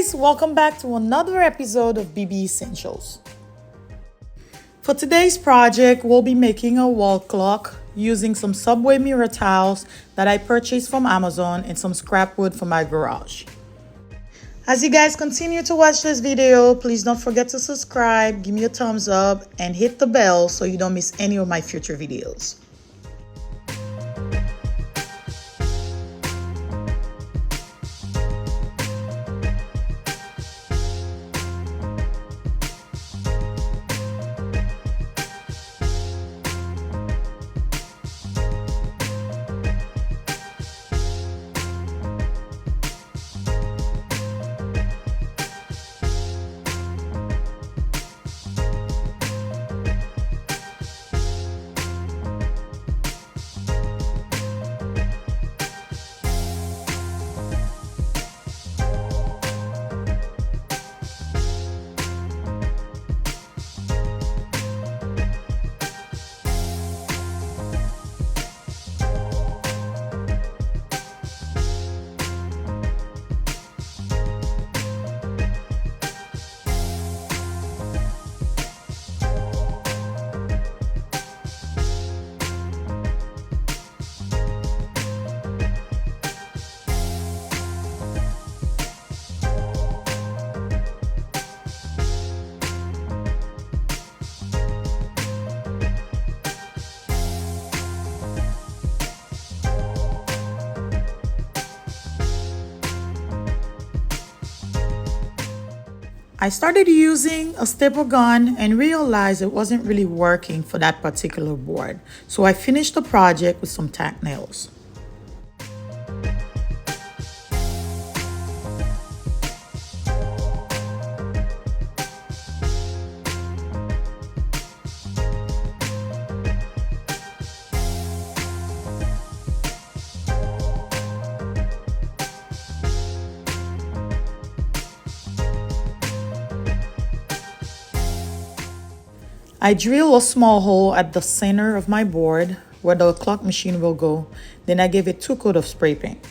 guys, welcome back to another episode of BebeEssentials. For today's project, we'll be making a wall clock using some subway mirror tiles that I purchased from Amazon and some scrap wood for my garage. As you guys continue to watch this video, please don't forget to subscribe, give me a thumbs up, and hit the bell so you don't miss any of my future videos. I started using a staple gun and realized it wasn't really working for that particular board. So I finished the project with some tack nails. I drill a small hole at the center of my board where the clock machine will go. Then I give it 2 coats of spray paint.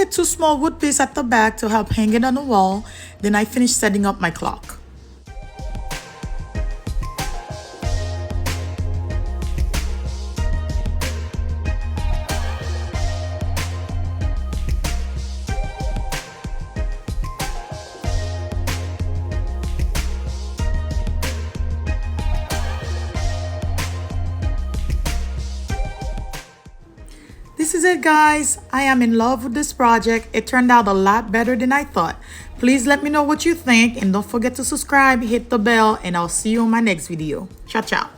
added 2 small wood pieces at the back to help hang it on the wall. Then I finished setting up my clock. This is it, guys. I am in love with this project. It turned out a lot better than I thought. Please let me know what you think, and don't forget to subscribe, hit the bell, and I'll see you in my next video. Ciao, ciao.